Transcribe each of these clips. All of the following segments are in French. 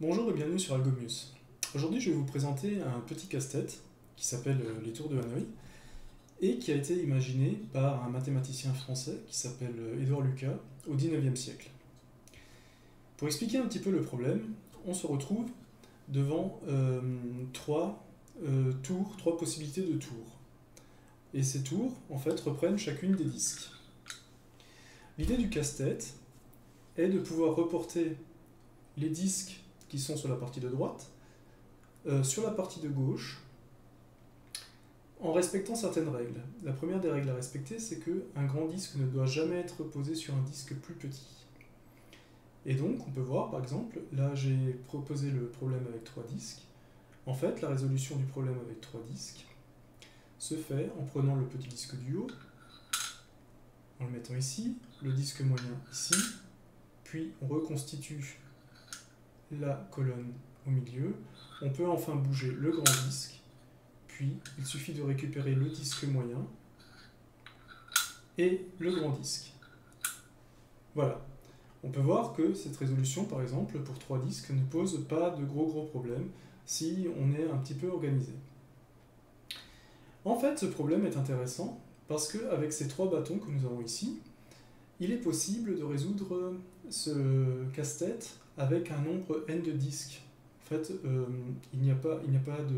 Bonjour et bienvenue sur Algomius. Aujourd'hui, je vais vous présenter un petit casse-tête qui s'appelle les tours de Hanoï et qui a été imaginé par un mathématicien français qui s'appelle Édouard Lucas au XIXe siècle. Pour expliquer un petit peu le problème, on se retrouve devant trois tours, trois possibilités de tours. Et ces tours, en fait, reprennent chacune des disques. L'idée du casse-tête est de pouvoir reporter les disques qui sont sur la partie de droite, sur la partie de gauche, en respectant certaines règles. La première des règles à respecter, c'est qu'un grand disque ne doit jamais être posé sur un disque plus petit. Et donc, on peut voir, par exemple, là j'ai proposé le problème avec 3 disques. En fait, la résolution du problème avec 3 disques se fait en prenant le petit disque du haut, en le mettant ici, le disque moyen ici, puis on reconstitue la colonne au milieu. On peut enfin bouger le grand disque, puis il suffit de récupérer le disque moyen et le grand disque. Voilà. On peut voir que cette résolution, par exemple, pour 3 disques, ne pose pas de gros problèmes si on est un petit peu organisé. En fait, ce problème est intéressant parce qu'avec ces 3 bâtons que nous avons ici, il est possible de résoudre ce casse-tête avec un nombre n de disques. En fait, il n'y a pas de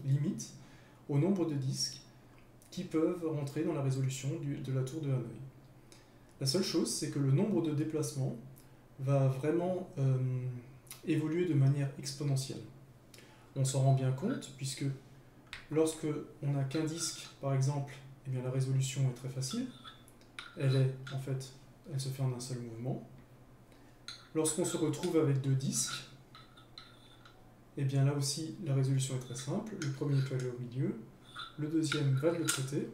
limite au nombre de disques qui peuvent rentrer dans la résolution de la tour de Hanoï. La seule chose, c'est que le nombre de déplacements va vraiment évoluer de manière exponentielle. On s'en rend bien compte, puisque lorsque on n'a qu'un disque, par exemple, eh bien, la résolution est très facile. Elle se fait en un seul mouvement. Lorsqu'on se retrouve avec 2 disques, et bien là aussi la résolution est très simple. Le premier peut aller au milieu, le deuxième va de l'autre côté,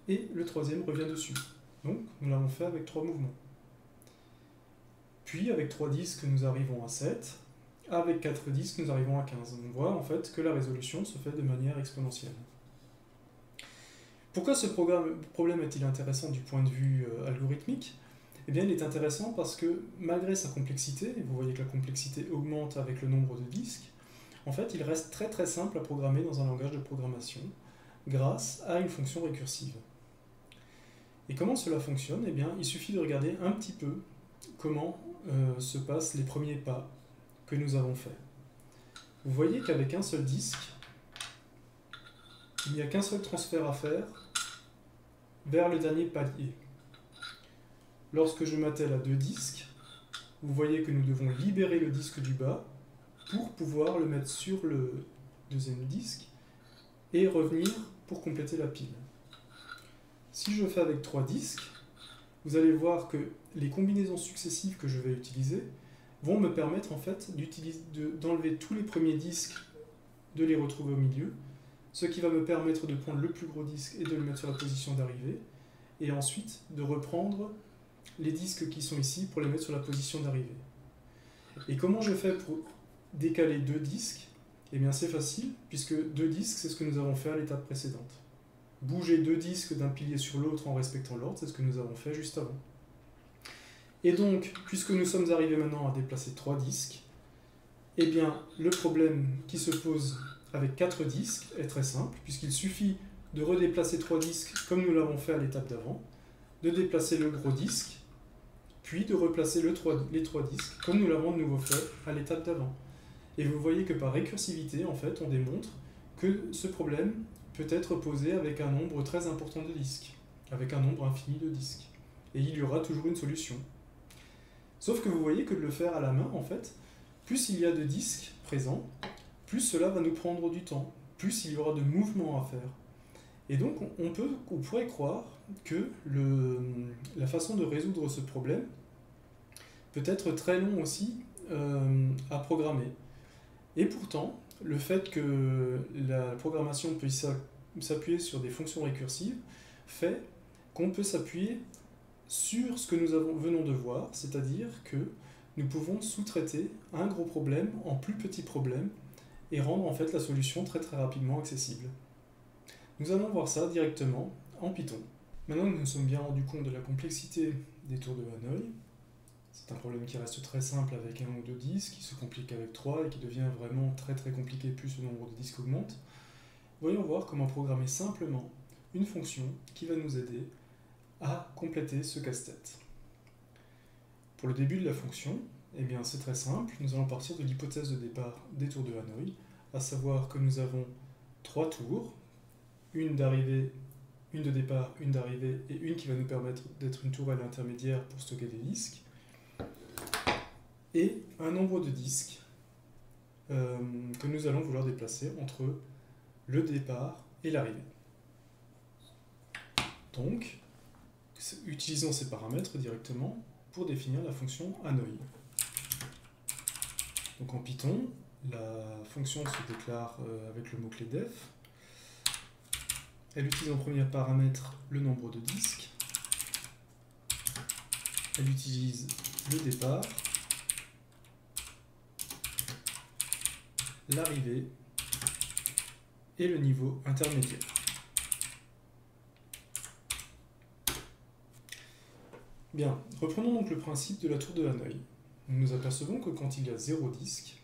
et le troisième revient dessus. Donc nous l'avons fait avec 3 mouvements. Puis avec 3 disques nous arrivons à 7, avec 4 disques nous arrivons à 15. On voit en fait que la résolution se fait de manière exponentielle. Pourquoi ce problème est-il intéressant du point de vue algorithmique ? Eh bien, il est intéressant parce que malgré sa complexité, et vous voyez que la complexité augmente avec le nombre de disques, en fait, il reste très simple à programmer dans un langage de programmation grâce à une fonction récursive. Et comment cela fonctionne ? Eh bien, il suffit de regarder un petit peu comment se passent les premiers pas que nous avons faits. Vous voyez qu'avec un seul disque, il n'y a qu'un seul transfert à faire vers le dernier palier. Lorsque je m'attelle à 2 disques, vous voyez que nous devons libérer le disque du bas pour pouvoir le mettre sur le deuxième disque et revenir pour compléter la pile. Si je fais avec 3 disques, vous allez voir que les combinaisons successives que je vais utiliser vont me permettre en fait d'enlever tous les premiers disques, de les retrouver au milieu, ce qui va me permettre de prendre le plus gros disque et de le mettre sur la position d'arrivée, et ensuite de reprendre les disques qui sont ici pour les mettre sur la position d'arrivée. Et comment je fais pour décaler 2 disques ? Eh bien c'est facile, puisque 2 disques, c'est ce que nous avons fait à l'étape précédente. Bouger 2 disques d'un pilier sur l'autre en respectant l'ordre, c'est ce que nous avons fait juste avant. Et donc, puisque nous sommes arrivés maintenant à déplacer 3 disques, eh bien le problème qui se pose avec 4 disques est très simple, puisqu'il suffit de redéplacer 3 disques comme nous l'avons fait à l'étape d'avant, de déplacer le gros disque, puis de replacer les 3 disques, comme nous l'avons de nouveau fait à l'étape d'avant. Et vous voyez que par récursivité, en fait, on démontre que ce problème peut être posé avec un nombre très important de disques, avec un nombre infini de disques. Et il y aura toujours une solution. Sauf que vous voyez que de le faire à la main, en fait, plus il y a de disques présents, plus cela va nous prendre du temps, plus il y aura de mouvements à faire. Et donc, on pourrait croire que la façon de résoudre ce problème peut être très long aussi à programmer. Et pourtant, le fait que la programmation puisse s'appuyer sur des fonctions récursives fait qu'on peut s'appuyer sur ce que nous venons de voir, c'est-à-dire que nous pouvons sous-traiter un gros problème en plus petits problèmes et rendre en fait la solution très rapidement accessible. Nous allons voir ça directement en Python. Maintenant que nous nous sommes bien rendus compte de la complexité des tours de Hanoï, C'est un problème qui reste très simple avec 1 ou 2 disques, qui se complique avec 3 et qui devient vraiment très très compliqué plus le nombre de disques augmente. Voyons voir comment programmer simplement une fonction qui va nous aider à compléter ce casse-tête. Pour le début de la fonction, eh bien c'est très simple, nous allons partir de l'hypothèse de départ des tours de Hanoï, à savoir que nous avons 3 tours, une d'arrivée, une de départ, une d'arrivée et une qui va nous permettre d'être une tourelle intermédiaire pour stocker des disques, et un nombre de disques que nous allons vouloir déplacer entre le départ et l'arrivée. Donc, utilisons ces paramètres directement pour définir la fonction Hanoï. Donc en Python, la fonction se déclare avec le mot-clé def. Elle utilise en premier paramètre le nombre de disques. Elle utilise le départ, l'arrivée et le niveau intermédiaire. Bien, reprenons donc le principe de la tour de Hanoï. Nous nous apercevons que quand il y a 0 disque,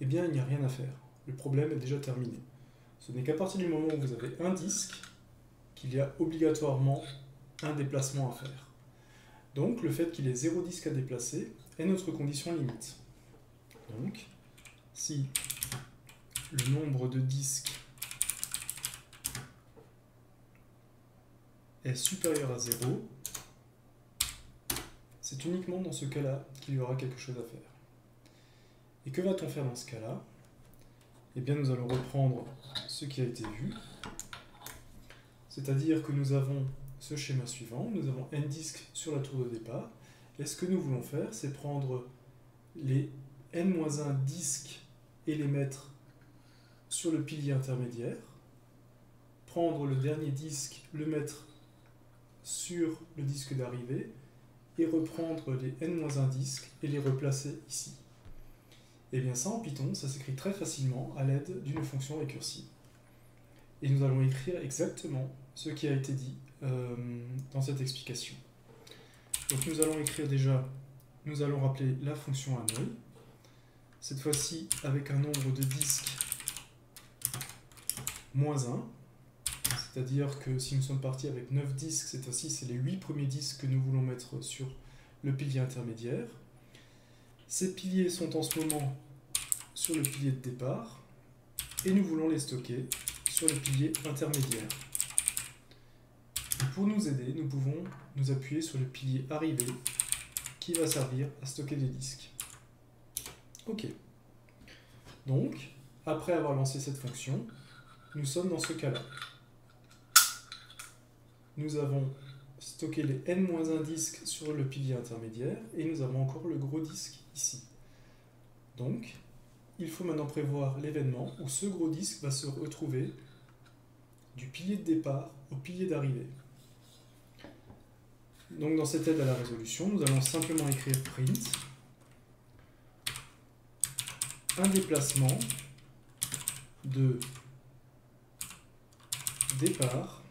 eh bien il n'y a rien à faire. Le problème est déjà terminé. Ce n'est qu'à partir du moment où vous avez un disque qu'il y a obligatoirement un déplacement à faire. Donc le fait qu'il y ait 0 disque à déplacer est notre condition limite. Donc, si le nombre de disques est supérieur à 0, c'est uniquement dans ce cas-là qu'il y aura quelque chose à faire. Et que va-t-on faire dans ce cas-là? Eh bien, nous allons reprendre ce qui a été vu, c'est-à-dire que nous avons ce schéma suivant, nous avons n disques sur la tour de départ, et ce que nous voulons faire, c'est prendre les n-1 disques et les mettre sur le pilier intermédiaire, prendre le dernier disque, le mettre sur le disque d'arrivée, et reprendre les n-1 disques et les replacer ici. Et bien ça en Python, ça s'écrit très facilement à l'aide d'une fonction récursive. Et nous allons écrire exactement ce qui a été dit dans cette explication. Donc nous allons écrire déjà, nous allons rappeler la fonction Hanoï, cette fois-ci avec un nombre de disques moins 1, c'est-à-dire que si nous sommes partis avec 9 disques, cette fois-ci c'est les 8 premiers disques que nous voulons mettre sur le pilier intermédiaire. Ces piliers sont en ce moment sur le pilier de départ, et nous voulons les stocker sur le pilier intermédiaire. Et pour nous aider, nous pouvons nous appuyer sur le pilier arrivée, qui va servir à stocker des disques. Ok. Donc, après avoir lancé cette fonction, nous sommes dans ce cas-là. Nous avons stocké les n-1 disques sur le pilier intermédiaire et nous avons encore le gros disque ici. Donc, il faut maintenant prévoir l'événement où ce gros disque va se retrouver du pilier de départ au pilier d'arrivée. Donc dans cette aide à la résolution, nous allons simplement écrire print un déplacement de départ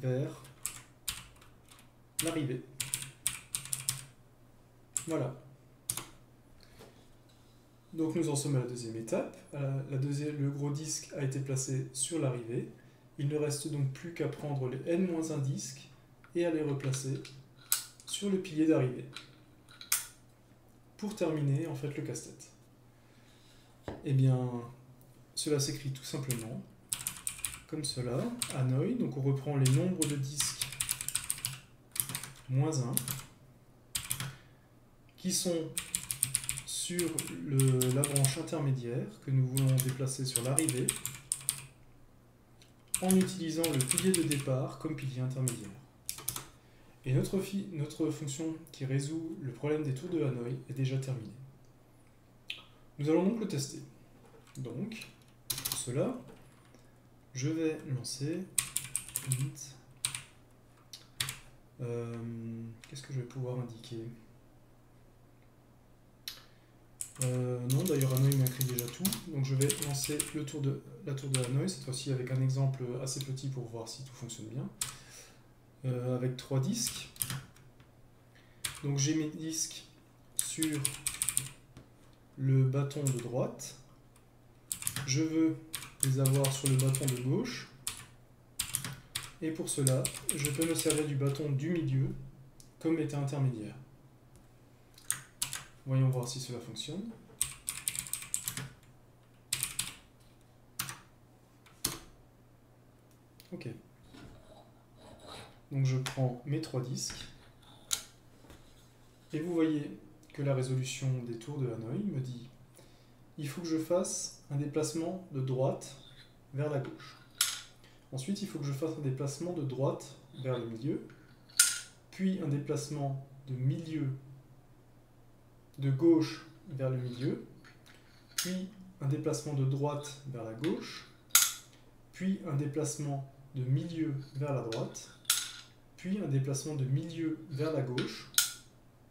vers l'arrivée. Voilà. Donc nous en sommes à la deuxième étape. Le gros disque a été placé sur l'arrivée. Il ne reste donc plus qu'à prendre les n-1 disques et à les replacer sur le pilier d'arrivée. Pour terminer en fait le casse-tête. Eh bien, cela s'écrit tout simplement comme cela, Hanoï, donc on reprend les nombres de disques moins 1 qui sont sur la branche intermédiaire que nous voulons déplacer sur l'arrivée en utilisant le pilier de départ comme pilier intermédiaire. Et notre fonction qui résout le problème des tours de Hanoï est déjà terminée. Nous allons donc le tester. Donc, pour cela, je vais lancer int. Qu'est-ce que je vais pouvoir indiquer? Non, d'ailleurs Hanoï m'inscrit déjà tout. Donc je vais lancer la tour de Hanoï, cette fois-ci avec un exemple assez petit pour voir si tout fonctionne bien. Avec 3 disques. Donc j'ai mes disques sur le bâton de droite. Je veux les avoir sur le bâton de gauche. Et pour cela, je peux me servir du bâton du milieu comme état intermédiaire. Voyons voir si cela fonctionne. Ok. Donc je prends mes 3 disques. Et vous voyez que la résolution des tours de Hanoï me dit il faut que je fasse un déplacement de droite vers la gauche. Ensuite, il faut que je fasse un déplacement de droite vers le milieu, puis un déplacement de milieu de gauche vers le milieu, puis un déplacement de droite vers la gauche, puis un déplacement de milieu vers la droite, puis un déplacement de milieu vers la gauche,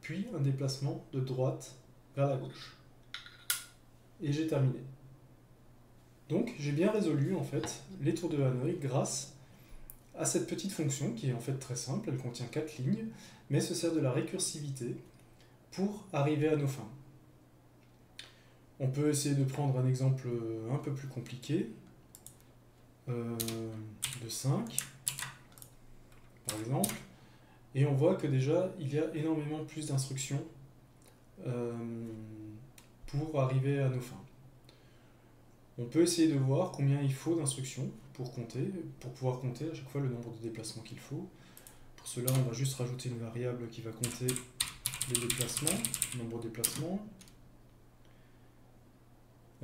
puis un déplacement de droite vers la gauche. Et j'ai terminé. Donc j'ai bien résolu en fait les tours de Hanoï grâce à cette petite fonction qui est en fait très simple, elle contient 4 lignes, mais se sert de la récursivité pour arriver à nos fins. On peut essayer de prendre un exemple un peu plus compliqué, de 5 par exemple, et on voit que déjà il y a énormément plus d'instructions pour arriver à nos fins. On peut essayer de voir combien il faut d'instructions pour pouvoir compter à chaque fois le nombre de déplacements qu'il faut. Pour cela, on va juste rajouter une variable qui va compter les déplacements, le nombre de déplacements,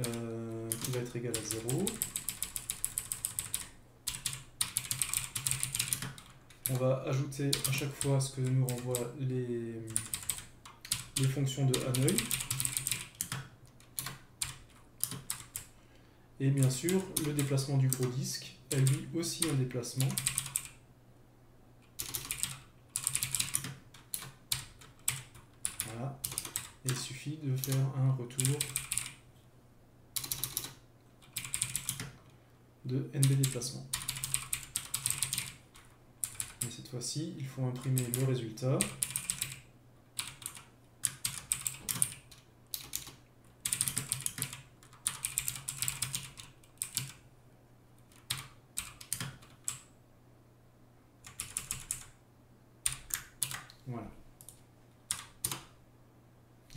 qui va être égal à 0. On va ajouter à chaque fois ce que nous renvoient les fonctions de Hanoï. Et bien sûr, le déplacement du gros disque est lui aussi un déplacement. Voilà. Et il suffit de faire un retour de NB déplacement. Et cette fois-ci, il faut imprimer le résultat. Voilà.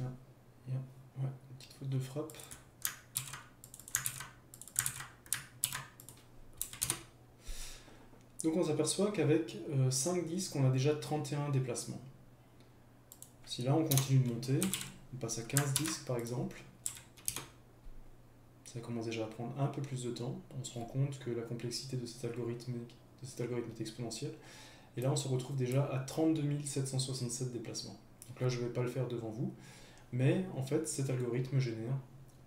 Ah, ouais, une petite faute de frappe. Donc on s'aperçoit qu'avec 5 disques, on a déjà 31 déplacements. Si là on continue de monter, on passe à 15 disques par exemple, ça commence déjà à prendre un peu plus de temps. On se rend compte que la complexité de cet algorithme est exponentielle. Et là on se retrouve déjà à 32 767 déplacements. Donc là je ne vais pas le faire devant vous, mais en fait cet algorithme génère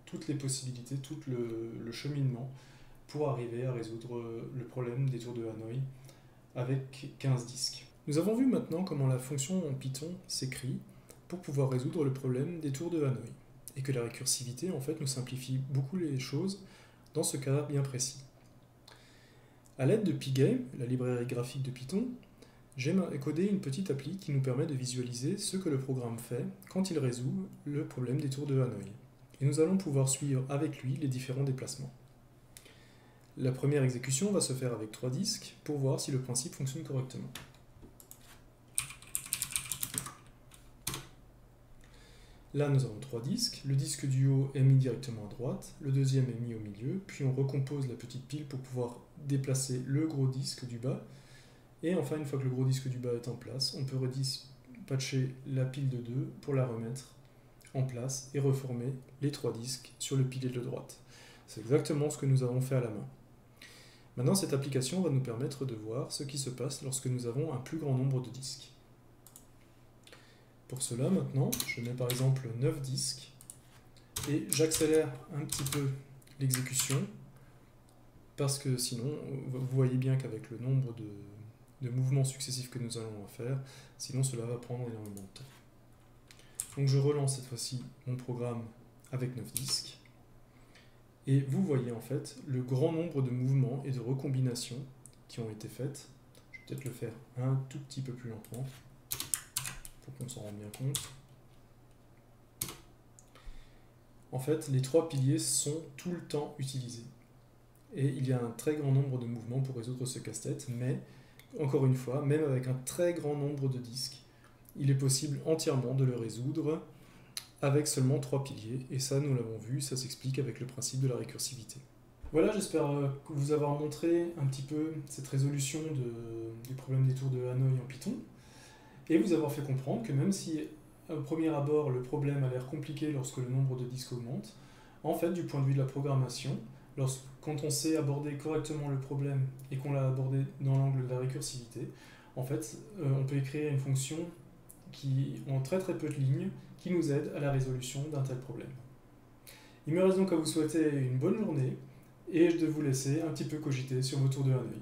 toutes les possibilités, tout le cheminement pour arriver à résoudre le problème des tours de Hanoï avec 15 disques. Nous avons vu maintenant comment la fonction en Python s'écrit pour pouvoir résoudre le problème des tours de Hanoï, et que la récursivité en fait nous simplifie beaucoup les choses dans ce cas bien précis. A l'aide de Pygame, la librairie graphique de Python, j'ai codé une petite appli qui nous permet de visualiser ce que le programme fait quand il résout le problème des tours de Hanoï. Et nous allons pouvoir suivre avec lui les différents déplacements. La première exécution va se faire avec 3 disques pour voir si le principe fonctionne correctement. Là, nous avons 3 disques. Le disque du haut est mis directement à droite, le deuxième est mis au milieu, puis on recompose la petite pile pour pouvoir déplacer le gros disque du bas. Et enfin, une fois que le gros disque du bas est en place, on peut redispatcher la pile de 2 pour la remettre en place et reformer les 3 disques sur le pilier de droite. C'est exactement ce que nous avons fait à la main. Maintenant, cette application va nous permettre de voir ce qui se passe lorsque nous avons un plus grand nombre de disques. Pour cela, maintenant, je mets par exemple 9 disques et j'accélère un petit peu l'exécution parce que sinon, vous voyez bien qu'avec le nombre de mouvements successifs que nous allons faire, sinon cela va prendre énormément de temps. Donc je relance cette fois-ci mon programme avec 9 disques. Et vous voyez en fait le grand nombre de mouvements et de recombinations qui ont été faites. Je vais peut-être le faire un tout petit peu plus lentement. pour qu'on s'en rende bien compte. En fait, les 3 piliers sont tout le temps utilisés. Et il y a un très grand nombre de mouvements pour résoudre ce casse-tête, mais, encore une fois, même avec un très grand nombre de disques, il est possible entièrement de le résoudre avec seulement 3 piliers, et ça, nous l'avons vu, ça s'explique avec le principe de la récursivité. Voilà, j'espère vous avoir montré un petit peu cette résolution du problème des tours de Hanoï en Python, et vous avoir fait comprendre que même si, au premier abord, le problème a l'air compliqué lorsque le nombre de disques augmente, en fait, du point de vue de la programmation, quand on sait aborder correctement le problème et qu'on l'a abordé dans l'angle de la récursivité, en fait, on peut écrire une fonction qui ont très très peu de lignes, qui nous aide à la résolution d'un tel problème. Il me reste donc à vous souhaiter une bonne journée, et de vous laisser un petit peu cogiter sur vos tours de Hanoï.